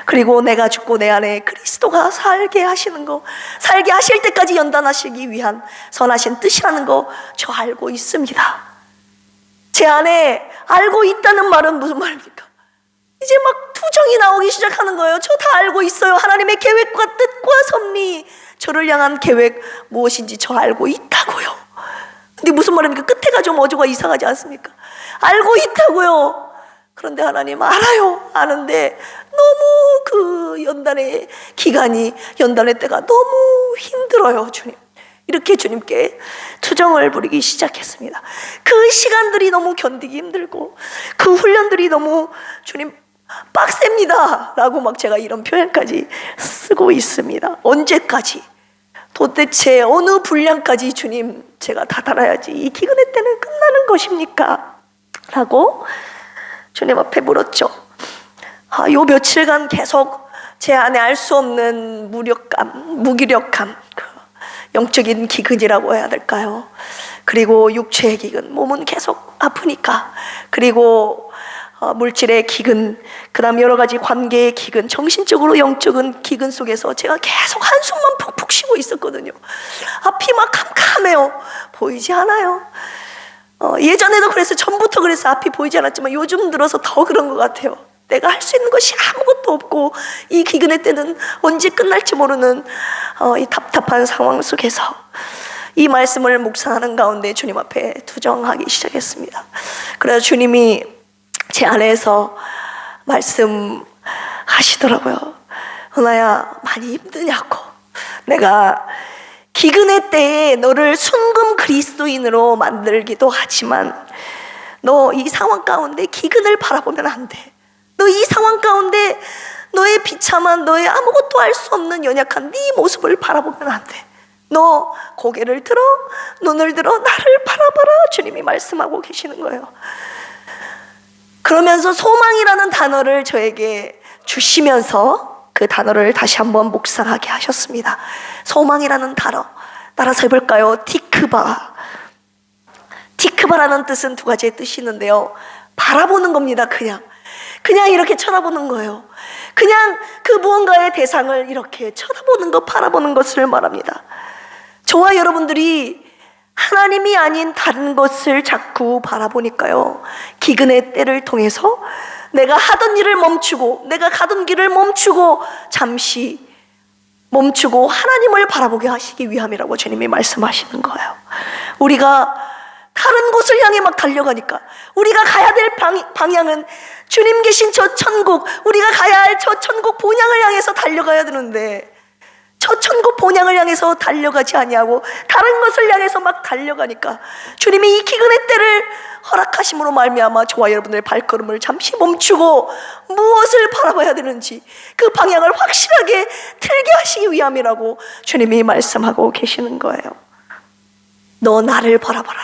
그리고 내가 죽고 내 안에 그리스도가 살게 하시는 거, 살게 하실 때까지 연단하시기 위한 선하신 뜻이라는 거 저 알고 있습니다. 제 안에 알고 있다는 말은 무슨 말입니까? 이제 막 투정이 나오기 시작하는 거예요. 저 다 알고 있어요. 하나님의 계획과 뜻과 섭리, 저를 향한 계획 무엇인지 저 알고 있다고요. 근데 무슨 말입니까? 끝에가 좀 어조가 이상하지 않습니까? 알고 있다고요. 그런데 하나님 알아요. 아는데 너무 그 연단의 기간이, 연단의 때가 너무 힘들어요. 주님, 이렇게 주님께 투정을 부리기 시작했습니다. 그 시간들이 너무 견디기 힘들고 그 훈련들이 너무 주님 빡셉니다 라고 막 제가 이런 표현까지 쓰고 있습니다. 언제까지, 도대체 어느 분량까지 주님 제가 다 달아야지 이 기근의 때는 끝나는 것입니까? 라고 주님 앞에 물었죠. 요 며칠간 계속 제 안에 알 수 없는 무기력감, 그 영적인 기근이라고 해야 될까요? 그리고 육체의 기근, 몸은 계속 아프니까, 그리고 물질의 기근, 그 다음 여러 가지 관계의 기근, 정신적으로 영적인 기근 속에서 제가 계속 한숨만 푹푹 쉬고 있었거든요. 앞이 막 캄캄해요. 보이지 않아요. 예전에도 그래서, 전부터 그래서 앞이 보이지 않았지만 요즘 들어서 더 그런 것 같아요. 내가 할 수 있는 것이 아무것도 없고 이 기근의 때는 언제 끝날지 모르는 이 답답한 상황 속에서 이 말씀을 묵상하는 가운데 주님 앞에 투정하기 시작했습니다. 그래서 주님이 제 안에서 말씀하시더라고요. 은하야, 많이 힘드냐고. 내가 기근의 때에 너를 순금 그리스도인으로 만들기도 하지만 너 이 상황 가운데 기근을 바라보면 안 돼. 너 이 상황 가운데 너의 비참한, 너의 아무것도 할 수 없는 연약한 네 모습을 바라보면 안 돼. 너 고개를 들어, 눈을 들어 나를 바라봐라. 주님이 말씀하고 계시는 거예요. 그러면서 소망이라는 단어를 저에게 주시면서 그 단어를 다시 한번 묵상하게 하셨습니다. 소망이라는 단어 따라서 해볼까요? 티크바. 티크바라는 뜻은 두 가지의 뜻이 있는데요, 바라보는 겁니다. 그냥 이렇게 쳐다보는 거예요. 그냥 그 무언가의 대상을 이렇게 쳐다보는 것, 바라보는 것을 말합니다. 저와 여러분들이 하나님이 아닌 다른 것을 자꾸 바라보니까요, 기근의 때를 통해서 내가 하던 일을 멈추고, 내가 가던 길을 멈추고, 잠시 멈추고 하나님을 바라보게 하시기 위함이라고 주님이 말씀하시는 거예요. 우리가 다른 곳을 향해 막 달려가니까, 우리가 가야 될 방향은 주님 계신 저 천국, 우리가 가야 할 저 천국 본향을 향해서 달려가야 되는데, 저 천국 본향을 향해서 달려가지 아니하고 다른 것을 향해서 막 달려가니까 주님이 이 기근의 때를 허락하심으로 말미암아 저와 여러분들의 발걸음을 잠시 멈추고 무엇을 바라봐야 되는지 그 방향을 확실하게 틀게 하시기 위함이라고 주님이 말씀하고 계시는 거예요. 너 나를 바라봐라.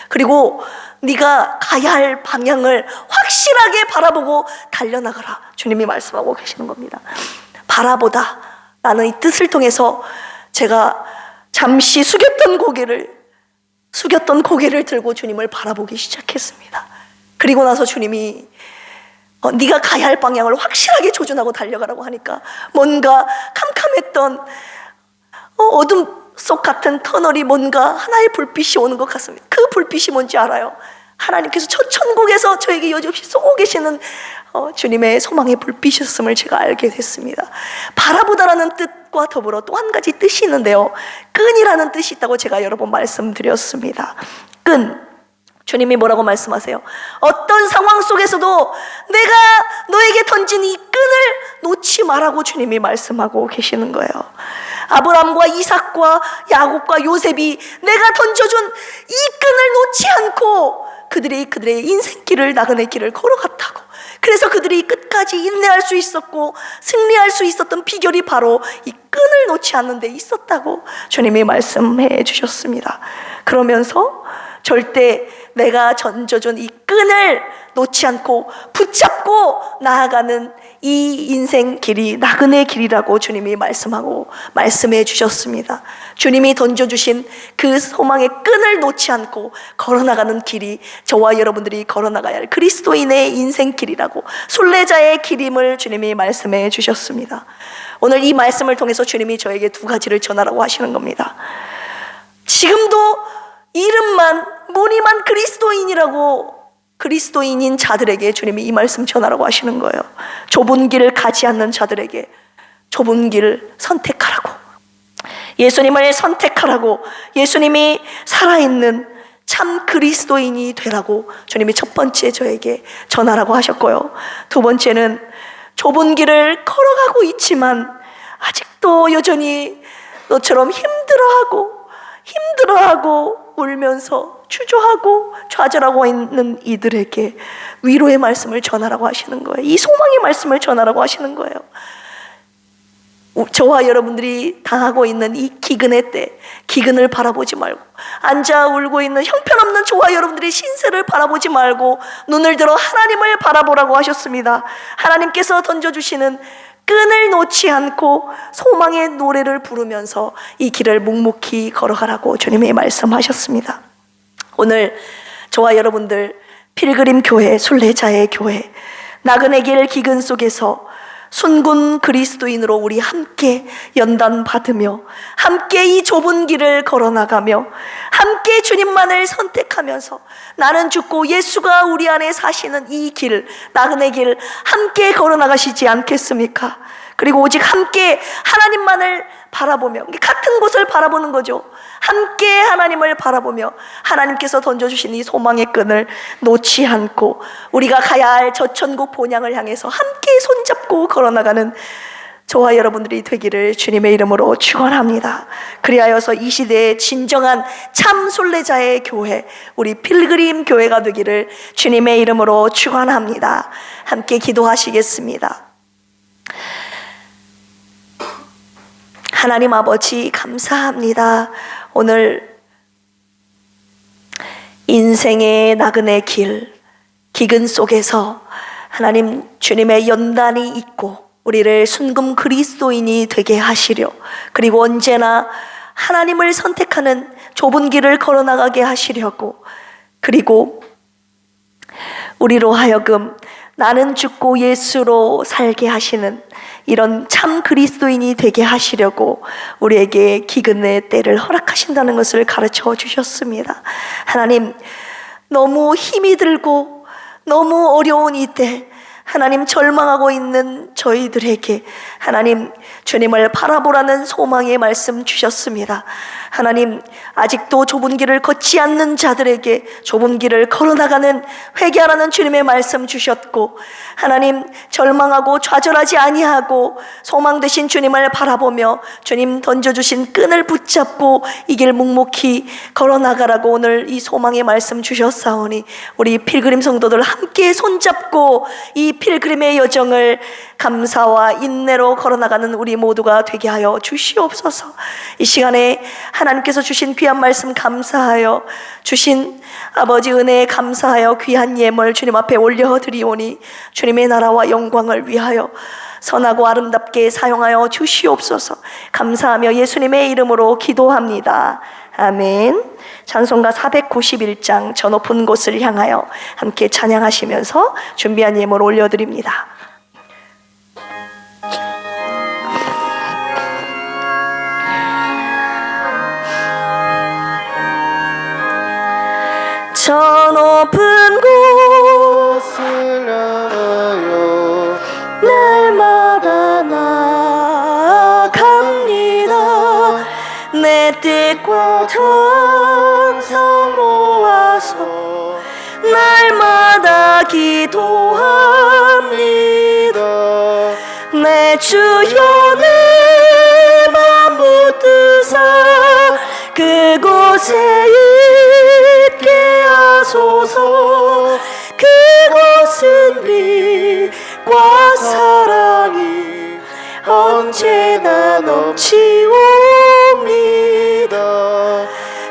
그리고 네가 가야 할 방향을 확실하게 바라보고 달려나가라. 주님이 말씀하고 계시는 겁니다. 바라보다 라는 이 뜻을 통해서 제가 잠시 숙였던 고개를 들고 주님을 바라보기 시작했습니다. 그리고 나서 주님이 네가 가야 할 방향을 확실하게 조준하고 달려가라고 하니까 뭔가 캄캄했던 어둠 속 같은 터널이 뭔가 하나의 불빛이 오는 것 같습니다. 그 불빛이 뭔지 알아요? 하나님께서 저 천국에서 저에게 여지없이 쏘고 계시는 주님의 소망의 불빛이었음을 제가 알게 됐습니다. 바라보다라는 뜻과 더불어 또 한 가지 뜻이 있는데요, 끈이라는 뜻이 있다고 제가 여러 번 말씀드렸습니다. 끈, 주님이 뭐라고 말씀하세요? 어떤 상황 속에서도 내가 너에게 던진 이 끈을 놓지 말라고 주님이 말씀하고 계시는 거예요. 아브라함과 이삭과 야곱과 요셉이 내가 던져준 이 끈을 놓지 않고 그들의 인생길을, 나그네 길을 걸어갔다고. 그래서 그들이 끝까지 인내할 수 있었고 승리할 수 있었던 비결이 바로 이 끈을 놓지 않는 데 있었다고 주님이 말씀해 주셨습니다. 그러면서 절대 내가 던져준 이 끈을 놓지 않고 붙잡고 나아가는 이 인생 길이 나그네 길이라고 주님이 말씀해 주셨습니다. 주님이 던져주신 그 소망의 끈을 놓지 않고 걸어나가는 길이 저와 여러분들이 걸어나가야 할 그리스도인의 인생 길이라고, 순례자의 길임을 주님이 말씀해 주셨습니다. 오늘 이 말씀을 통해서 주님이 저에게 두 가지를 전하라고 하시는 겁니다. 지금도 이름만 무늬만 그리스도인이라고, 그리스도인인 자들에게 주님이 이 말씀 전하라고 하시는 거예요. 좁은 길을 가지 않는 자들에게 좁은 길을 선택하라고, 예수님을 선택하라고, 예수님이 살아있는 참 그리스도인이 되라고 주님이 첫 번째 저에게 전하라고 하셨고요. 두 번째는 좁은 길을 걸어가고 있지만 아직도 여전히 너처럼 힘들어하고 울면서 주저하고 좌절하고 있는 이들에게 위로의 말씀을 전하라고 하시는 거예요. 이 소망의 말씀을 전하라고 하시는 거예요. 저와 여러분들이 당하고 있는 이 기근의 때, 기근을 바라보지 말고 앉아 울고 있는 형편없는 저와 여러분들의 신세를 바라보지 말고 눈을 들어 하나님을 바라보라고 하셨습니다. 하나님께서 던져주시는 끈을 놓지 않고 소망의 노래를 부르면서 이 길을 묵묵히 걸어가라고 주님이 말씀하셨습니다. 오늘 저와 여러분들 필그림 교회, 순례자의 교회, 나그네 길 기근 속에서 순군 그리스도인으로 우리 함께 연단받으며 함께 이 좁은 길을 걸어나가며 함께 주님만을 선택하면서 나는 죽고 예수가 우리 안에 사시는 이 길, 나그네 길 함께 걸어나가시지 않겠습니까? 그리고 오직 함께 하나님만을 바라보며, 같은 곳을 바라보는 거죠. 함께 하나님을 바라보며 하나님께서 던져주신 이 소망의 끈을 놓지 않고 우리가 가야 할 저 천국 본향을 향해서 함께 손잡고 걸어나가는 저와 여러분들이 되기를 주님의 이름으로 축원합니다. 그리하여서 이 시대의 진정한 참 순례자의 교회, 우리 필그림 교회가 되기를 주님의 이름으로 축원합니다. 함께 기도하시겠습니다. 하나님 아버지 감사합니다. 오늘 인생의 나그네 길, 기근 속에서 하나님 주님의 연단이 있고 우리를 순금 그리스도인이 되게 하시려, 그리고 언제나 하나님을 선택하는 좁은 길을 걸어나가게 하시려고, 그리고 우리로 하여금 나는 죽고 예수로 살게 하시는 이런 참 그리스도인이 되게 하시려고 우리에게 기근의 때를 허락하신다는 것을 가르쳐 주셨습니다. 하나님, 너무 힘이 들고 너무 어려운 이때 하나님 절망하고 있는 저희들에게 하나님 주님을 바라보라는 소망의 말씀 주셨습니다. 하나님, 아직도 좁은 길을 걷지 않는 자들에게 좁은 길을 걸어나가는 회개하라는 주님의 말씀 주셨고, 하나님 절망하고 좌절하지 아니하고 소망 되신 주님을 바라보며 주님 던져주신 끈을 붙잡고 이 길 묵묵히 걸어나가라고 오늘 이 소망의 말씀 주셨사오니 우리 필그림 성도들 함께 손잡고 이 필그림의 여정을 감사와 인내로 걸어나가는 우리 모두가 되게 하여 주시옵소서. 이 시간에 하나님께서 주신 귀한 말씀 감사하여, 주신 아버지 은혜에 감사하여 귀한 예물 주님 앞에 올려드리오니 주님의 나라와 영광을 위하여 선하고 아름답게 사용하여 주시옵소서. 감사하며 예수님의 이름으로 기도합니다. 아멘. 찬송가 491장 저 높은 곳을 향하여 함께 찬양하시면서 준비한 예물 올려드립니다. 저 높은 곳을 향하여 날마다 나아갑니다. 내 뜻과 정성 모아서 날마다 기도합니다. 내 주여 내 맘 붙드사 그곳에 있게 하소서. 하소서. 그곳은 빛과 사랑이 언제나 넘치옵니다.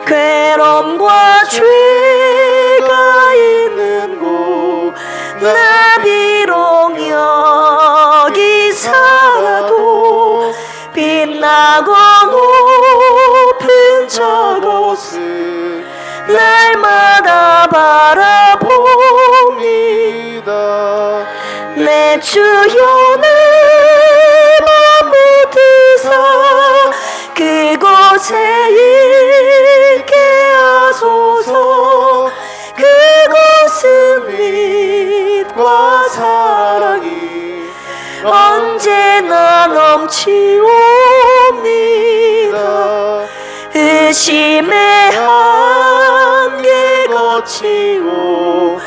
괴로움과 죄가 있는 곳 나 비록 여기 살아도 빛나고 높은 저곳을 날마다 바라봅니다. 내 주여 내 맘 묻으사 그곳에 있게 하소서. 그곳은 빛과 사랑이 언제나 넘치옵니다. 의심의 한계 거치고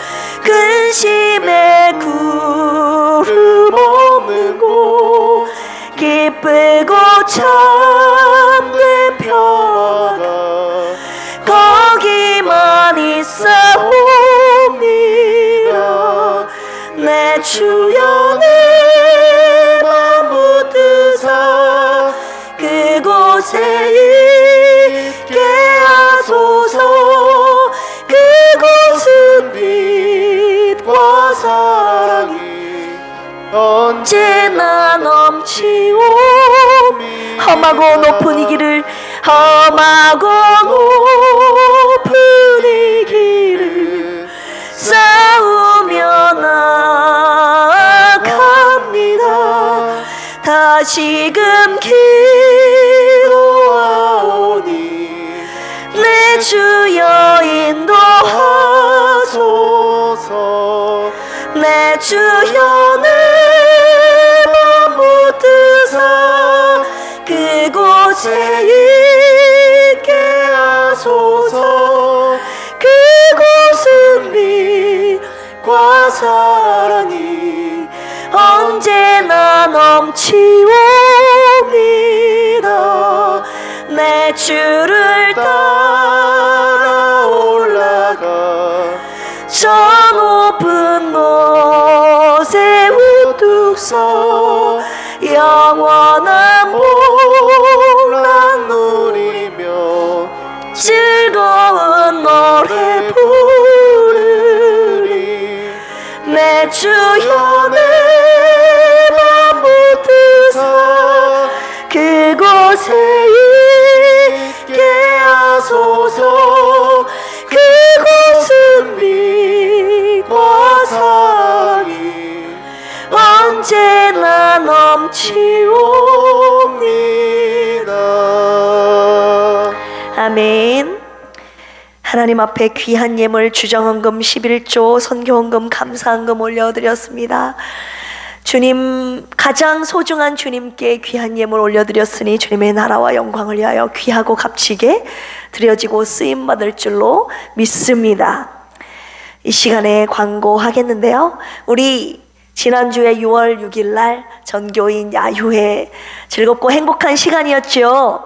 근심의 구름 없는 곳 기쁘고 참된 평화가 거기만 있사옵니다. 내 주여 내 맘 묻으사 그곳에 있게 하소서. 그곳은 빛과 사랑이 언제나 넘치옵니다. 험하고 높은 이 길을 험하고 높은 이 길을 싸우며 나아갑니다. 다시금 기도하오니 내 주여 인도하소서. 내 주여 내 맘 묻으사 그곳에 있게 하소서. 그곳은 빛과 사랑이 언제나 넘치옵니다. 내 주를 따라 올라가 저 높은 곳에 우뚝 서 영원한 복락 누리며 즐거운 노래 부르리. 내 주여 내 맘 묻으사 그곳에 있게 하소서. 그곳은 빛과 사랑이 언제나 넘치옵니다. 아멘. 하나님 앞에 귀한 예물 주정헌금 11조 선교헌금 감사헌금 올려드렸습니다. 주님, 가장 소중한 주님께 귀한 예물 올려드렸으니 주님의 나라와 영광을 위하여 귀하고 값지게 드려지고 쓰임받을 줄로 믿습니다. 이 시간에 광고하겠는데요, 우리 지난주에 6월 6일 날 전교인 야유회 즐겁고 행복한 시간이었죠.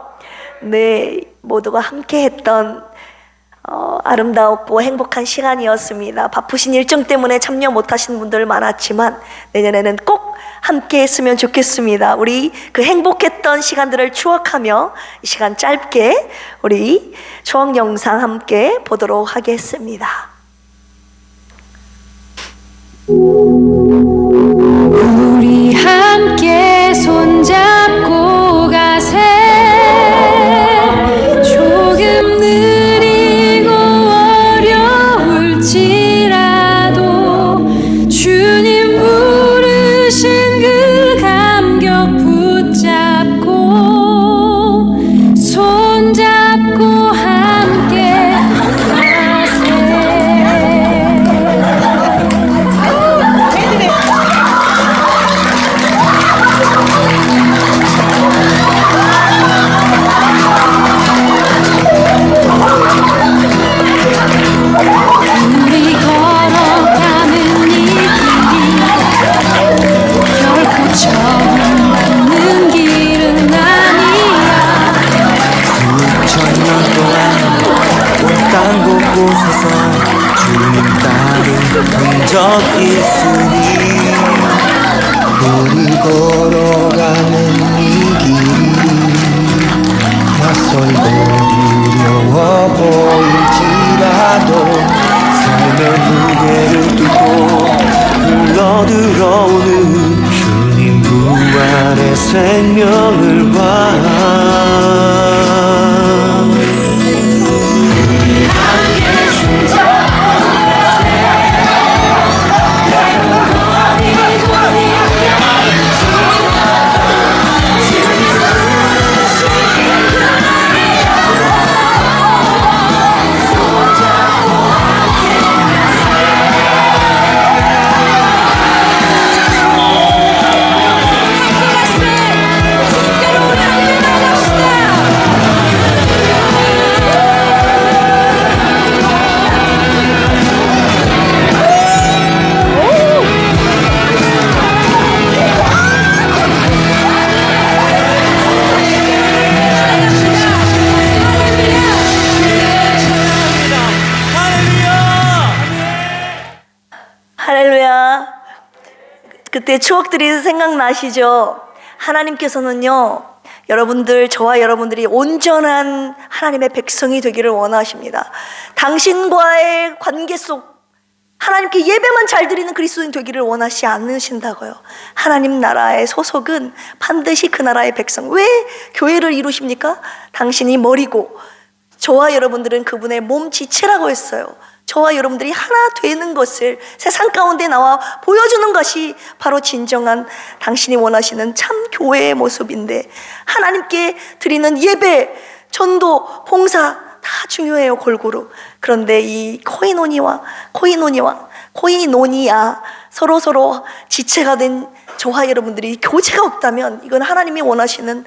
네, 모두가 함께 했던 아름다웠고 행복한 시간이었습니다. 바쁘신 일정 때문에 참여 못하신 분들 많았지만 내년에는 꼭 함께 했으면 좋겠습니다. 우리 그 행복했던 시간들을 추억하며 이 시간 짧게 우리 추억 영상 함께 보도록 하겠습니다. 우리 함께 손잡고 가세. 조금 느리고 어려울지라도 주님 부르신 그 감격 붙잡고 손잡고 함께 가세. 있으니 우리 걸어가는 이 길이 낯설고 두려워 보일지라도 삶의 무게를 뚫고 흘러들어오는 주님 부활의 생명을 봐. 할렐루야. 그때 추억들이 생각나시죠? 하나님께서는요, 여러분들, 저와 여러분들이 온전한 하나님의 백성이 되기를 원하십니다. 당신과의 관계 속 하나님께 예배만 잘 드리는 그리스도인 되기를 원하시 않으신다고요. 하나님 나라의 소속은 반드시 그 나라의 백성. 왜 교회를 이루십니까? 당신이 머리고 저와 여러분들은 그분의 몸 지체라고 했어요. 저와 여러분들이 하나 되는 것을 세상 가운데 나와 보여주는 것이 바로 진정한 당신이 원하시는 참 교회의 모습인데, 하나님께 드리는 예배, 전도, 봉사 다 중요해요, 골고루. 그런데 이 코이노니아 서로 지체가 된 저와 여러분들이 교제가 없다면 이건 하나님이 원하시는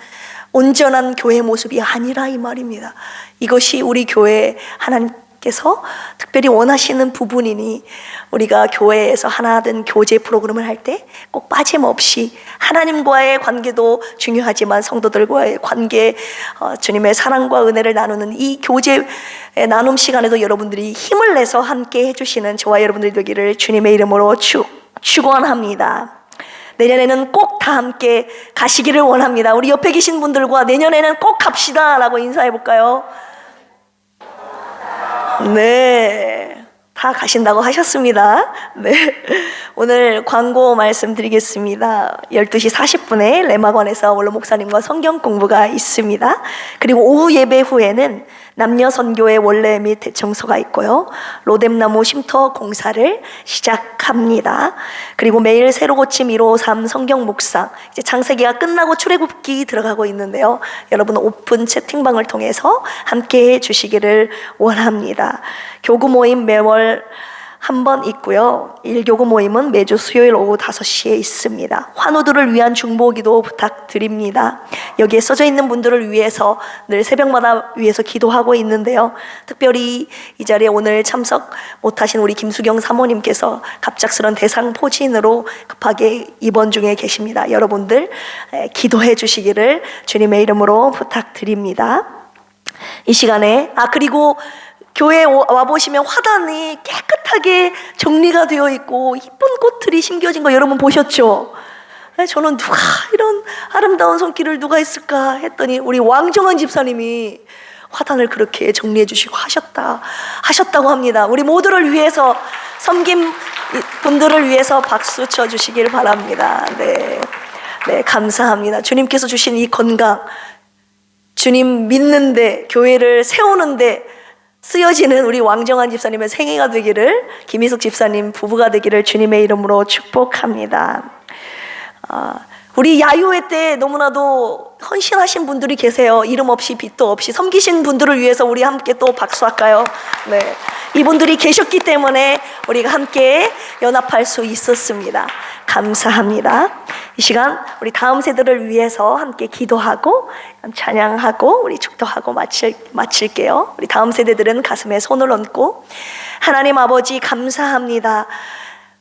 온전한 교회의 모습이 아니라 이 말입니다. 이것이 우리 교회 하나님께서 특별히 원하시는 부분이니 우리가 교회에서 하나 된 교제 프로그램을 할 때 꼭 빠짐없이 하나님과의 관계도 중요하지만 성도들과의 관계, 주님의 사랑과 은혜를 나누는 이 교제 나눔 시간에도 여러분들이 힘을 내서 함께 해주시는 저와 여러분들 되기를 주님의 이름으로 축원합니다. 내년에는 꼭 다 함께 가시기를 원합니다. 우리 옆에 계신 분들과 내년에는 꼭 갑시다 라고 인사해 볼까요? 네, 다 가신다고 하셨습니다. 네, 오늘 광고 말씀드리겠습니다. 12시 40분에 레마관에서 원로 목사님과 성경 공부가 있습니다. 그리고 오후 예배 후에는 남녀 선교회 원래 및 대청소가 있고요, 로뎀나무 쉼터 공사를 시작합니다. 그리고 매일 새로 고침 153 성경 묵상, 이제 창세기가 끝나고 출애굽기 들어가고 있는데요, 여러분 오픈 채팅방을 통해서 함께 해 주시기를 원합니다. 교구 모임 매월 한 번 있고요, 1교구 모임은 매주 수요일 오후 5시에 있습니다. 환우들을 위한 중보기도 부탁드립니다. 여기에 써져 있는 분들을 위해서 늘 새벽마다 위해서 기도하고 있는데요, 특별히 이 자리에 오늘 참석 못하신 우리 김수경 사모님께서 갑작스런 대상 포진으로 급하게 입원 중에 계십니다. 여러분들 기도해 주시기를 주님의 이름으로 부탁드립니다. 이 시간에 그리고 교회에 와보시면 화단이 깨끗하게 정리가 되어 있고 이쁜 꽃들이 심겨진 거 여러분 보셨죠? 저는 누가 이런 아름다운 손길을 누가 했을까 했더니 우리 왕정원 집사님이 화단을 그렇게 정리해 주시고 하셨다고 합니다. 우리 모두를 위해서, 섬긴 분들을 위해서 박수 쳐 주시길 바랍니다. 네, 감사합니다. 주님께서 주신 이 건강, 주님 믿는데, 교회를 세우는데 쓰여지는 우리 왕정한 집사님의 생애가 되기를, 김희숙 집사님 부부가 되기를 주님의 이름으로 축복합니다. 우리 야유회 때 너무나도 헌신하신 분들이 계세요. 이름 없이 빛도 없이 섬기신 분들을 위해서 우리 함께 또 박수할까요? 네, 이분들이 계셨기 때문에 우리가 함께 연합할 수 있었습니다. 감사합니다. 이 시간 우리 다음 세대를 위해서 함께 기도하고 찬양하고 우리 축도하고 마칠게요. 우리 다음 세대들은 가슴에 손을 얹고, 하나님 아버지 감사합니다.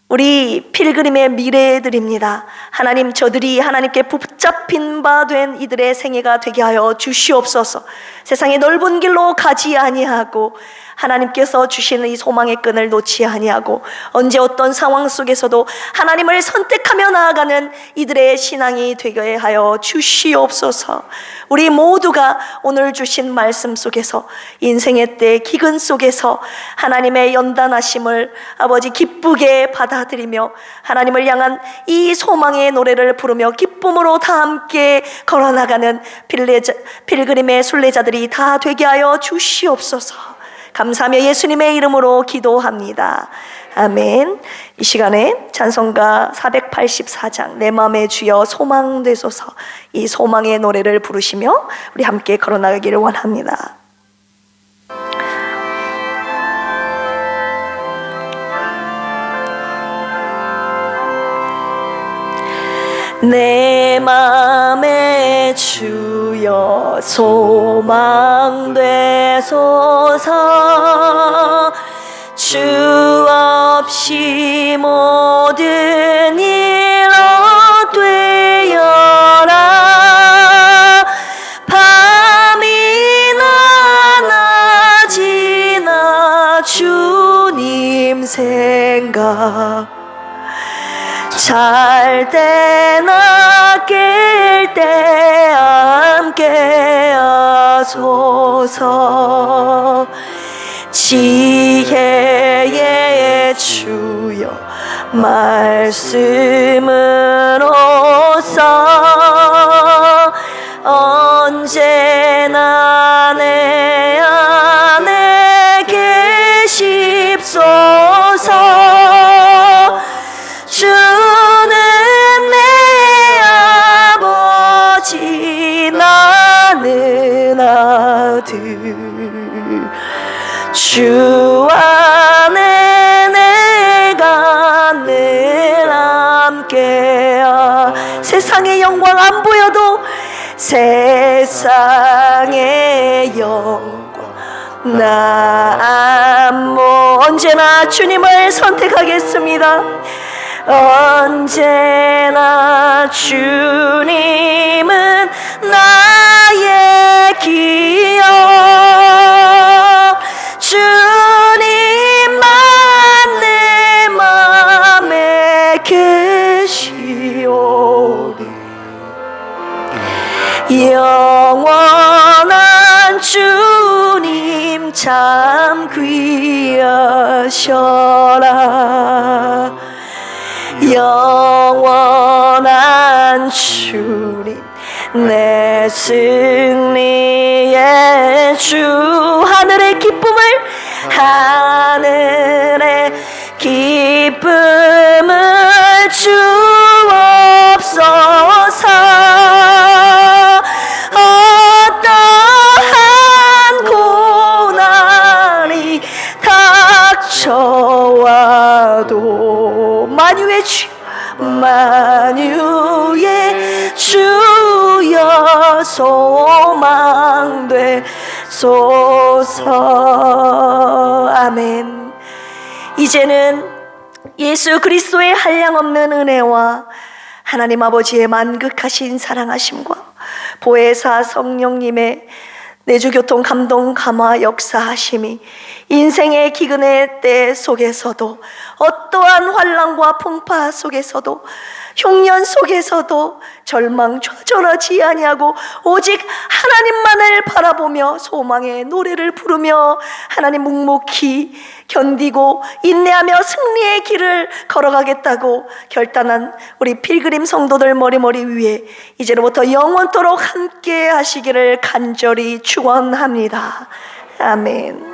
우리 필그림의 미래들입니다. 하나님, 저들이 하나님께 붙잡힌 바 된 이들의 생애가 되게 하여 주시옵소서. 세상의 넓은 길로 가지 아니하고 하나님께서 주시는 이 소망의 끈을 놓지 아니하고 언제 어떤 상황 속에서도 하나님을 선택하며 나아가는 이들의 신앙이 되게 하여 주시옵소서. 우리 모두가 오늘 주신 말씀 속에서 인생의 때 기근 속에서 하나님의 연단하심을 아버지 기쁘게 받아들이며 하나님을 향한 이 소망의 노래를 부르며 기쁨으로 다 함께 걸어나가는 필그림의 순례자들이 다 되게 하여 주시옵소서. 감사하며 예수님의 이름으로 기도합니다. 아멘. 이 시간에 찬송가 484장 내 맘에 주여 소망 되소서, 이 소망의 노래를 부르시며 우리 함께 걸어나가기를 원합니다. 내 맘에 주여 소망 되소서, 주 없이 모든 일 헛되어라. 밤이나 낮이나 주님 생각, 잘 때나 깰 때 함께 하소서. 지혜의 주여 말씀으로써 언제나 내 안에 계십소서. 주는 내 아버지 나는 아들, 주 안에 내가 늘 함께야. 세상의 영광 안 보여도 세상의 영광 나 언제나 주님을 선택하겠습니다. 언제나 주님은 나의 기억, 주님만 내 맘에 계시오니 영원한 주님 참 귀하셔라. 영원한 주님 내 승리의 주, 하늘의 기쁨을 하늘의 기쁨을 주옵소서. 어떠한 고난이 닥쳐와도 만유의 주, 만유의 주여 소망 되소서. 아멘. 이제는 예수 그리스도의 한량없는 은혜와 하나님 아버지의 만극하신 사랑하심과 보혜사 성령님의 내주교통 감동 감화 역사하심이 인생의 기근의 때 속에서도 어떠한 환난과 풍파 속에서도 흉년 속에서도 절망 좌절하지 아니하고 오직 하나님만을 바라보며 소망의 노래를 부르며 하나님 묵묵히 견디고 인내하며 승리의 길을 걸어가겠다고 결단한 우리 필그림 성도들 머리머리 위에 이제로부터 영원토록 함께 하시기를 간절히 축원합니다. 아멘.